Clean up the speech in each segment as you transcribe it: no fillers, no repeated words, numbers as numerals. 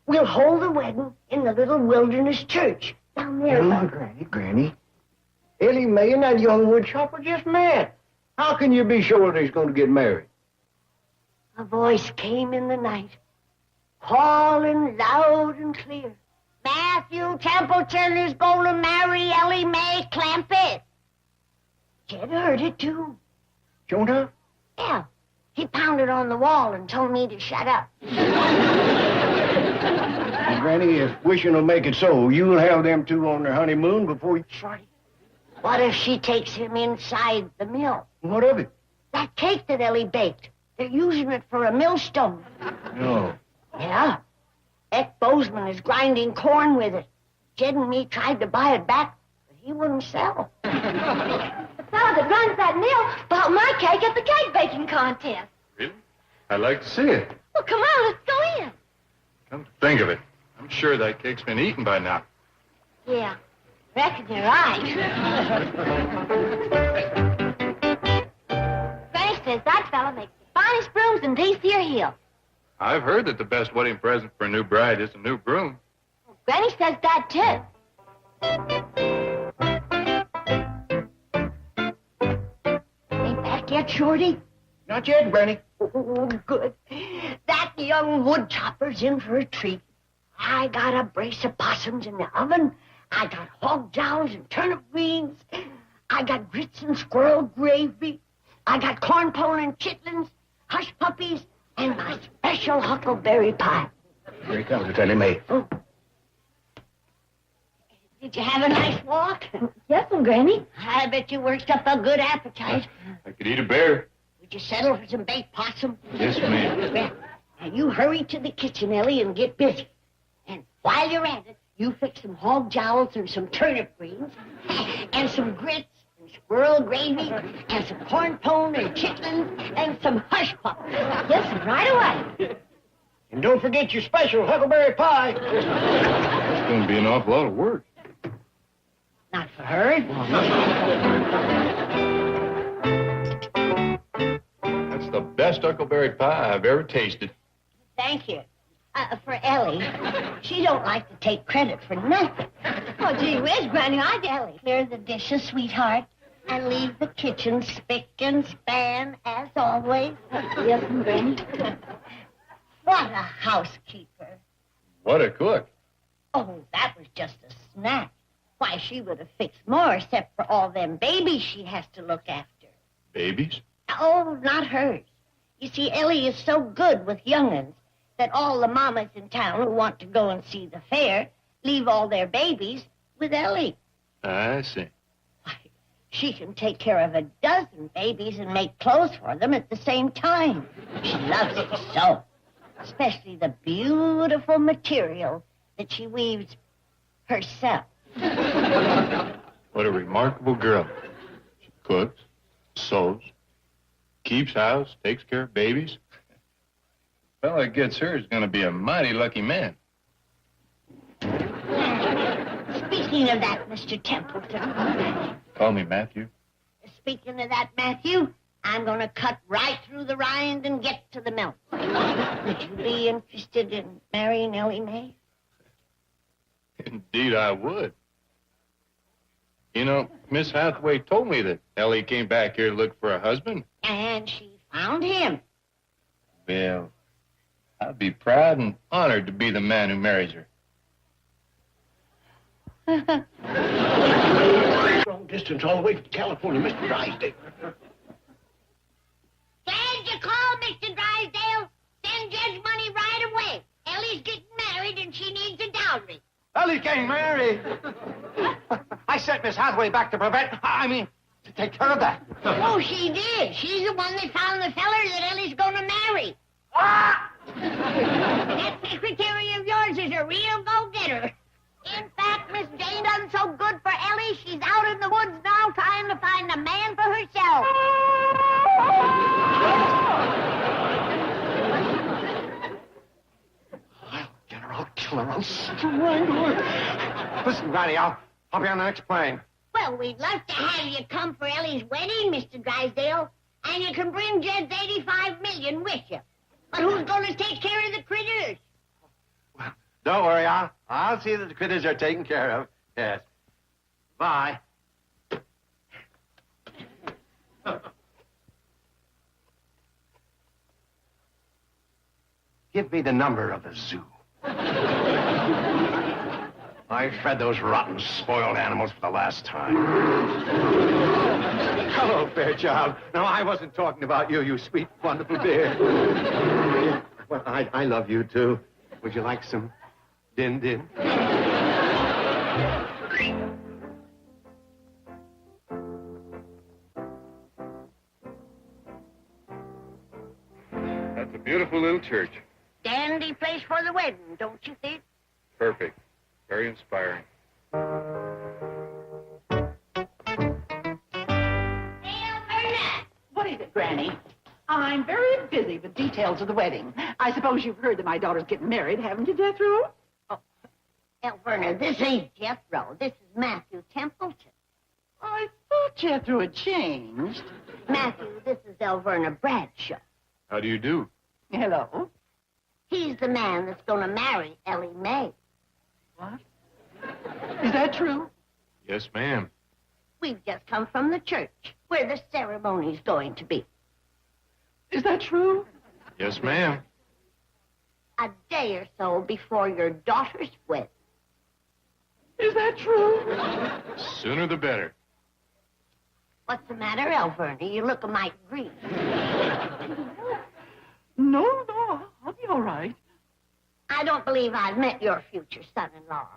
We'll hold the wedding in the little wilderness church down there. Granny. Ellie Mae and that young wood chopper just met. How can you be sure that he's going to get married? A voice came in the night, calling loud and clear. Matthew Templeton is going to marry Ellie Mae Clampett. Jed heard it, too. Jonah? Yeah. He pounded on the wall and told me to shut up. And Granny, if wishing will make it so, you'll have them two on their honeymoon before you... Shorty, what if she takes him inside the mill? What of it? That cake that Ellie baked. They're using it for a millstone. No. Yeah. Eck Bozeman is grinding corn with it. Jed and me tried to buy it back, but he wouldn't sell. The fellow that runs that mill bought my cake at the cake baking contest. Really? I'd like to see it. Well, come on, let's go in. Come to think of it, I'm sure that cake's been eaten by now. Yeah. Reckon you're right. Granny says that fellow makes the finest brooms in D.C. Hill. I've heard that the best wedding present for a new bride is a new broom. Well, Granny says that, too. Ain't back yet, Shorty? Not yet, Granny. Oh, good. That young wood chopper's in for a treat. I got a brace of possums in the oven. I got hog jowls and turnip greens. I got grits and squirrel gravy. I got corn pone and chitlins, hush puppies, and my special huckleberry pie. Here he comes, Ellie Mae. Oh. Did you have a nice walk? Yes, Granny. I bet you worked up a good appetite. I could eat a bear. Would you settle for some baked possum? Yes, ma'am. Well, now you hurry to the kitchen, Ellie, and get busy. And while you're at it, you fix some hog jowls and some turnip greens, and some grits and squirrel gravy, and some corn pone and chitlins, and some hush puppies. Yes, right away. And don't forget your special huckleberry pie. It's going to be an awful lot of work. Not for her. That's the best huckleberry pie I've ever tasted. Thank you. For Ellie, she don't like to take credit for nothing. Oh, gee whiz, Granny, I'd Ellie, clear the dishes, sweetheart, and leave the kitchen spick and span as always. Yes, Granny. What a housekeeper. What a cook. Oh, that was just a snack. Why, she would have fixed more except for all them babies she has to look after. Babies? Oh, not hers. You see, Ellie is so good with young'uns that all the mamas in town who want to go and see the fair leave all their babies with Ellie. I see. Why, she can take care of a dozen babies and make clothes for them at the same time. She loves it so, especially the beautiful material that she weaves herself. What a remarkable girl. She cooks, sews, keeps house, takes care of babies. The fellow that gets her is going to be a mighty lucky man. Speaking of that, Mr. Templeton. Call me Matthew. Speaking of that, Matthew, I'm going to cut right through the rind and get to the milk. Would you be interested in marrying Ellie Mae? Indeed, I would. You know, Miss Hathaway told me that Ellie came back here to look for a husband. And she found him. Well, I'd be proud and honored to be the man who marries her. Long distance all the way from California, Mr. Drysdale. Glad you called, Mr. Drysdale. Send Jed's money right away. Ellie's getting married and she needs a dowry. Ellie's getting married. I sent Miss Hathaway back to to take care of that. Oh, she did. She's the one that found the feller that Ellie's going to marry. Ah! That secretary of yours is a real go-getter. In fact, Miss Jane done so good for Ellie, she's out in the woods now trying to find a man for herself. I'll get her, I'll kill her, I'll strangle her. Listen, Granny, I'll be on the next plane. Well, we'd love to have you come for Ellie's wedding, Mr. Drysdale, and you can bring Jed's $85 million with you. But who's going to take care of the critters? Don't worry, I'll see that the critters are taken care of. Yes. Bye. Give me the number of the zoo. I fed those rotten, spoiled animals for the last time. Hello, Fairchild. No, I wasn't talking about you, you sweet, wonderful dear. Well, I love you, too. Would you like some din-din? That's a beautiful little church. Dandy place for the wedding, don't you think? Perfect. Very inspiring. What is it, Granny? I'm very busy with details of the wedding. I suppose you've heard that my daughter's getting married, haven't you, Jethro? Oh, Elverna, this ain't Jethro. This is Matthew Templeton. I thought Jethro had changed. Matthew, this is Elverna Bradshaw. How do you do? Hello? He's the man that's going to marry Ellie Mae. What? Is that true? Yes, ma'am. We've just come from the church where the ceremony's going to be. Is that true? Yes, ma'am. A day or so before your daughter's wedding. Is that true? Sooner the better. What's the matter, Elverna? You look a mite green. No, I'll be all right. I don't believe I've met your future son-in-law.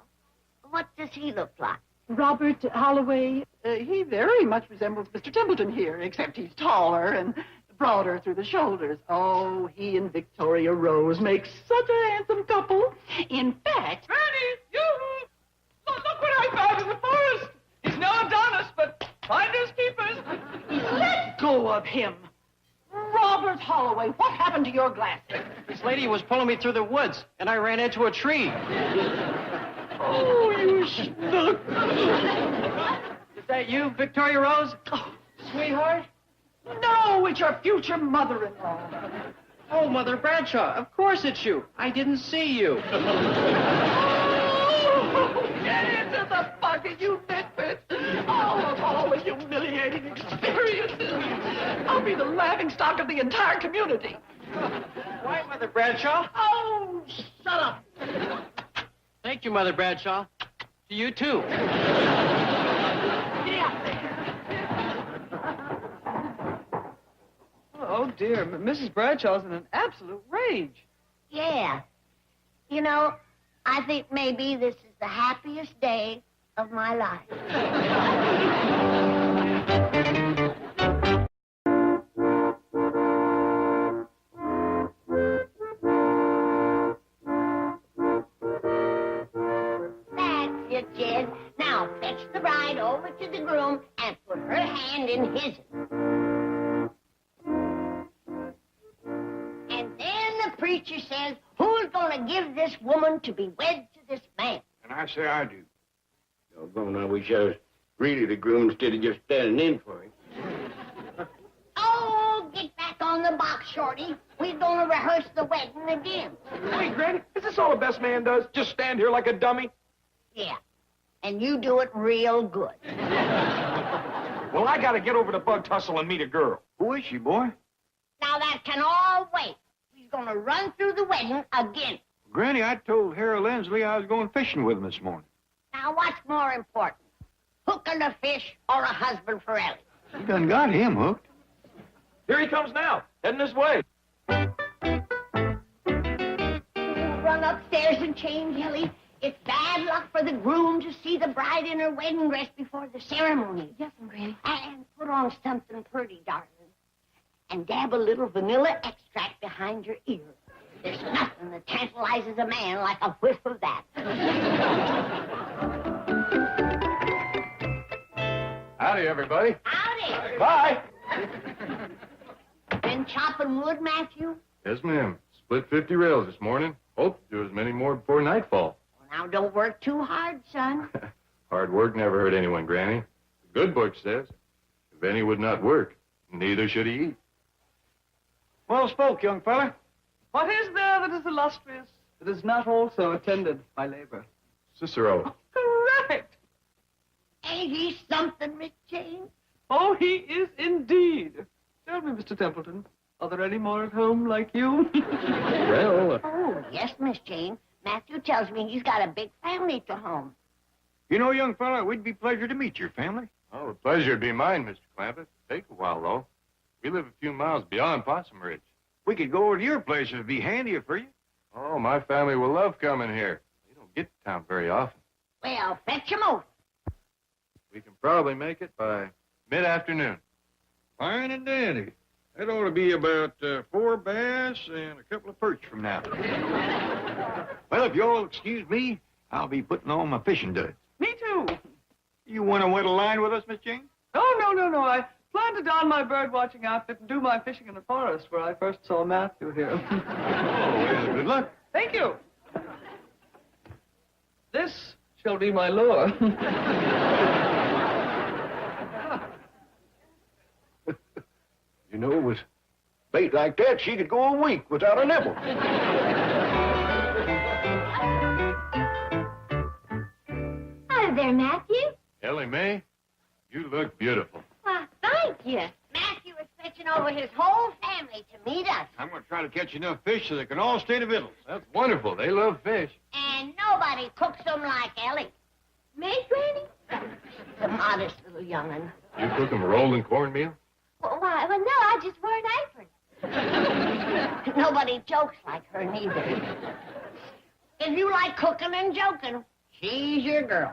What does he look like? Robert Holloway, he very much resembles Mr. Templeton here, except he's taller and broader through the shoulders. Oh, he and Victoria Rose make such a handsome couple. In fact... Granny, look what I found in the forest. He's no Adonis, but finders keepers. Let go of him. Robert Holloway, what happened to your glasses? This lady was pulling me through the woods, and I ran into a tree. Oh, you snook. Is that you, Victoria Rose? Oh, Sweetheart? no, it's your future mother-in-law. Oh, Mother Bradshaw, of course it's you. I didn't see you. Oh, get into the bucket, you nitwit. Oh, of all the humiliating experiences. I'll be the laughingstock of the entire community. Why, Mother Bradshaw? Oh, shut up. Thank you, Mother Bradshaw. To you, too. Yeah. Oh, dear. Mrs. Bradshaw's in an absolute rage. Yeah. You know, I think maybe this is the happiest day of my life. That's it, Jed. Now fetch the bride over to the groom and put her hand in his. And then the preacher says, who's going to give this woman to be wed to this man? And I say I do. Doggone, I wish I was really the groom instead of just standing in for him. Oh, get back on the box, Shorty. We're going to rehearse the wedding again. Hey, Granny, is this all the best man does? Just stand here like a dummy? Yeah, and you do it real good. Well, I gotta get over to Bug Tussle and meet a girl. Who is she, boy? Now that can all wait. He's going to run through the wedding again. Granny, I told Harold Lindsley I was going fishing with him this morning. Now, what's more important, hooking a fish or a husband for Ellie? You done got him hooked. Here he comes now, heading this way. Run upstairs and change, Ellie. It's bad luck for the groom to see the bride in her wedding dress before the ceremony. Yes, Granny. And put on something pretty, darling. And dab a little vanilla extract behind your ear. There's nothing that tantalizes a man like a whiff of that. Howdy, everybody. Howdy. Bye. Been chopping wood, Matthew? Yes, ma'am. Split 50 rails this morning. Hope to do as many more before nightfall. Well, now, don't work too hard, son. Hard work never hurt anyone, Granny. The good book says, if any would not work, neither should he eat. Well spoke, young fella. What is there that is illustrious that is not also attended by labor. Cicero. Correct. Ain't he something, Miss Jane? Oh, he is indeed. Tell me, Mr. Templeton, are there any more at home like you? Well, Oh, yes, Miss Jane. Matthew tells me he's got a big family to home. You know, young fella, we'd be pleasure to meet your family. oh, the pleasure would be mine, Mr. Clampett. Take a while, though. We live a few miles beyond Possum Ridge. We could go over to your place. It'd be handier for you. Oh, my family will love coming here. They don't get to town very often. Well, fetch him over. We can probably make it by mid-afternoon. Fine and dandy. That ought to be about 4 bass and a couple of perch from now. Well, if you'll excuse me, I'll be putting on my fishing duds. Me too. You want to wet a line with us, Miss Jane? Oh, no. I plan to don my bird-watching outfit and do my fishing in the forest where I first saw Matthew here. Oh, well, good luck. Thank you. This shall be my lure. You know, with bait like that, she could go a week without a nibble. Hi there, Matthew. Ellie Mae, you look beautiful. Why, thank you. Matthew is fetching over his whole family to meet us. I'm going to try to catch enough fish so they can all stay to victuals. That's wonderful. They love fish. And nobody cooks them like Ellie. Me, Granny? The modest little young'un. You cook them rolled in cornmeal? Well, no, I just wear an apron. Nobody jokes like her, neither. If you like cooking and joking, she's your girl.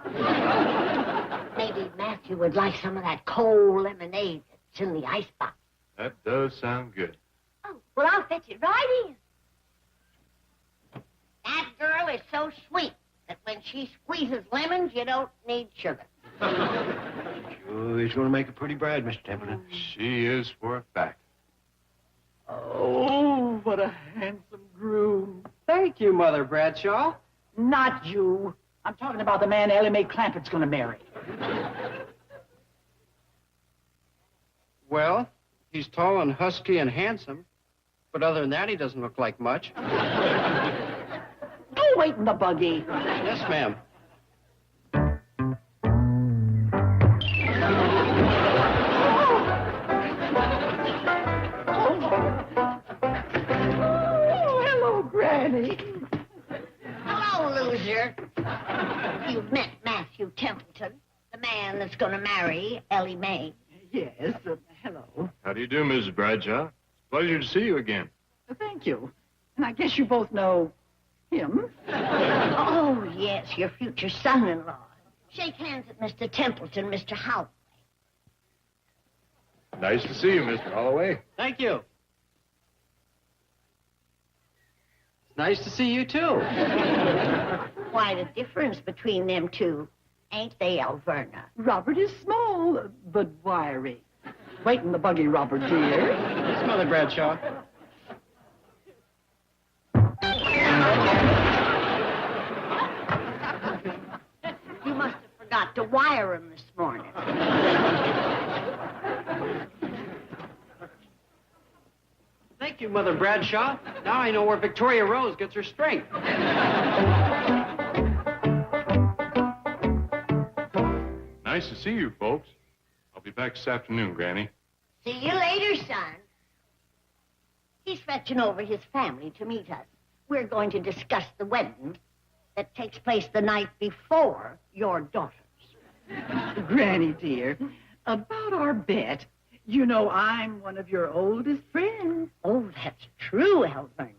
Maybe Matthew would like some of that cold lemonade that's in the icebox. That does sound good. Oh, well, I'll fetch it right in. That girl is so sweet that when she squeezes lemons, you don't need sugar. Sure, he's going to make a pretty bride, Mr. Templeton. She is for a fact. Oh, what a handsome groom. Thank you, Mother Bradshaw. Not you. I'm talking about the man Ellie Mae Clampett's going to marry. Well, he's tall and husky and handsome. But other than that, he doesn't look like much. Go wait in the buggy. Yes, ma'am. Oh, hello, Granny. Hello, loser. You've met Matthew Templeton, the man that's going to marry Ellie Mae. Yes, hello. How do you do, Mrs. Bradshaw? Pleasure to see you again. Thank you. And I guess you both know him. Oh, yes, your future son-in-law. Shake hands with Mr. Templeton, Mr. Howe. Nice to see you, Mr. Holloway. Thank you. It's nice to see you, too. Quite a difference between them two, ain't they, Alverna? Robert is small, but wiry. Wait in the buggy, Robert, dear. Yes, Mother Bradshaw. You must have forgot to wire him this morning. Thank you, Mother Bradshaw. Now I know where Victoria Rose gets her strength. Nice to see you, folks. I'll be back this afternoon, Granny. See you later, son. He's fetching over his family to meet us. We're going to discuss the wedding that takes place the night before your daughter's. Granny, dear, about our bet, you know I'm one of your oldest friends. Oh, that's true, Alverna.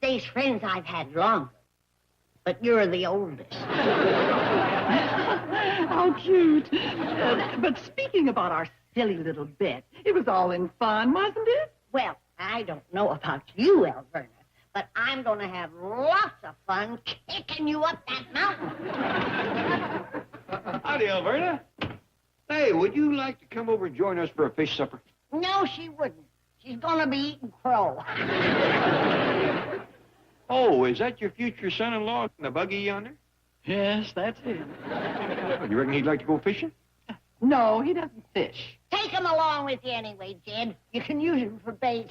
They's friends I've had longer. But you're the oldest. How cute. But speaking about our silly little bet, it was all in fun, wasn't it? Well, I don't know about you, Alverna, but I'm going to have lots of fun kicking you up that mountain. Howdy, Alverna. Hey, would you like to come over and join us for a fish supper? No, she wouldn't. She's going to be eating crow. Oh, is that your future son-in-law in the buggy yonder? Yes, that's it. You reckon he'd like to go fishing? No, he doesn't fish. Take him along with you anyway, Jed. You can use him for bait.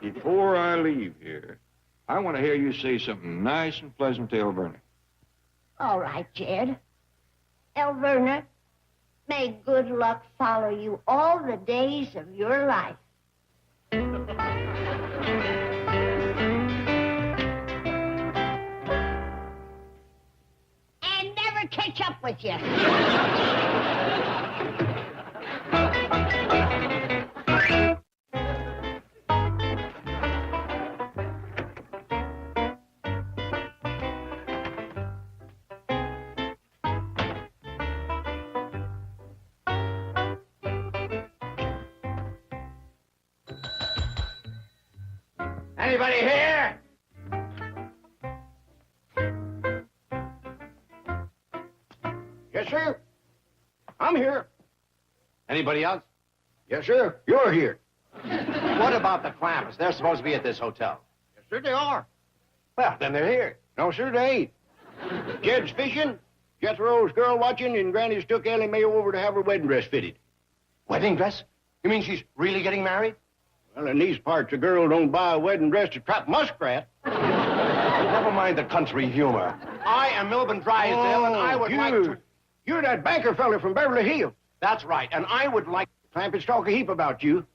Before I leave here, I want to hear you say something nice and pleasant to Elverna. All right, Jed. Elverna, may good luck follow you all the days of your life. And never catch up with you. Anybody here? Yes, sir. I'm here. Anybody else? Yes, sir. You're here. What about the Clampets? They're supposed to be at this hotel. Yes, sir, they are. Well, then they're here. No, sir, they ain't. Jed's fishing, Jethro's girl watching, and Granny's took Ellie Mae over to have her wedding dress fitted. Wedding dress? You mean she's really getting married? Well, in these parts, a girl don't buy a wedding dress to trap muskrat. Never mind the country humor. I am Milburn Drysdale, and I would like to... You're that banker fella from Beverly Hills. That's right, and I would like... Clampets talk a heap about you.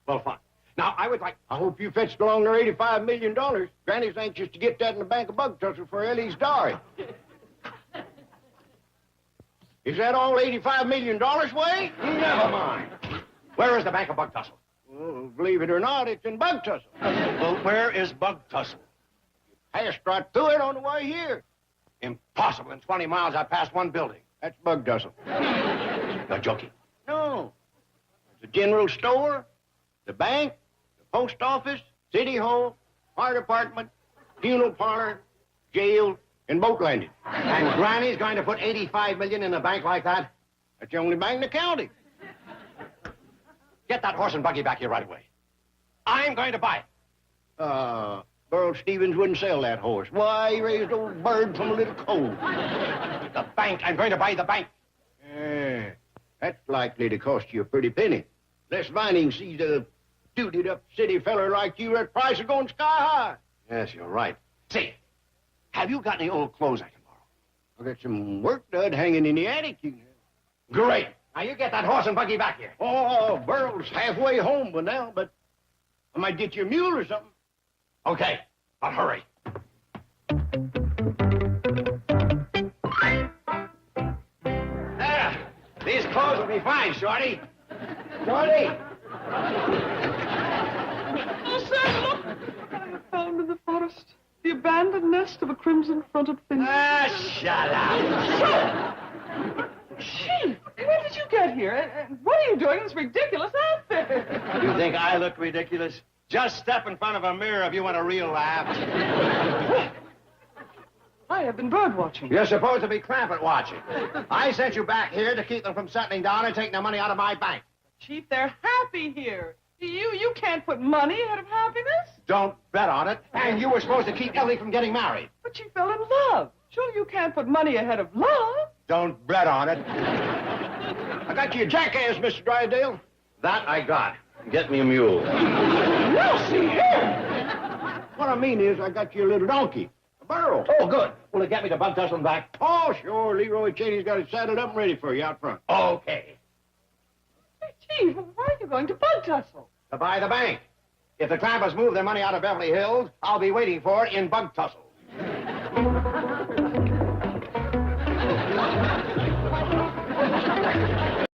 Well, fine. Now, I would like... I hope you fetched along their $85 million. Granny's anxious to get that in the bank of bug tussle for Ellie's dowry. Is that all $85 million, Way? Never mind. Where is the bank of bug tussle? Well, believe it or not, it's in Bug Tussle. Well, where is Bug Tussle? You passed right through it on the way here. Impossible. In 20 miles, I passed one building. That's Bug Tussle. You're joking. No. There's a general store, the bank, the post office, city hall, fire department, funeral parlor, jail, and boat landing. And Granny's going to put $85 million in a bank like that? That's the only bank in the county. Get that horse and buggy back here right away. I'm going to buy it. Burl Stevens wouldn't sell that horse. Why, he raised old bird from a little coal. The bank. I'm going to buy the bank. That's likely to cost you a pretty penny. Les Vining sees a duty-up city feller like you, that price is going sky high. Yes, you're right. Say, have you got any old clothes I can borrow? I've got some work done hanging in the attic. Great. Now, you get that horse and buggy back here. Oh, Burl's halfway home by now, but I might get you a mule or something. Okay, but hurry. There. These clothes will be fine, Shorty. Shorty! Oh, Sam, look! What I have found in the forest. The abandoned nest of a crimson-fronted finch. Shut up. Chief, when did you get here? And what are you doing in this ridiculous outfit? You think I look ridiculous? Just step in front of a mirror if you want a real laugh. I have been bird watching. You're supposed to be Clampett watching. I sent you back here to keep them from settling down and taking the money out of my bank. Chief, they're happy here. You can't put money ahead of happiness. Don't bet on it. And you were supposed to keep Ellie from getting married. But she fell in love. Sure, you can't put money ahead of love. Don't bet on it. I got you a jackass, Mr. Drysdale. That I got. Get me a mule. No, see here. What I mean is, I got you a little donkey. A burro. Oh, good. Will it get me to Bug Tussle and back? Oh, sure. Leroy Cheney's got it saddled up and ready for you out front. Okay. Hey, Chief, why are you going to Bug Tussle? To buy the bank. If the Clampers move their money out of Beverly Hills, I'll be waiting for it in Bug Tussle.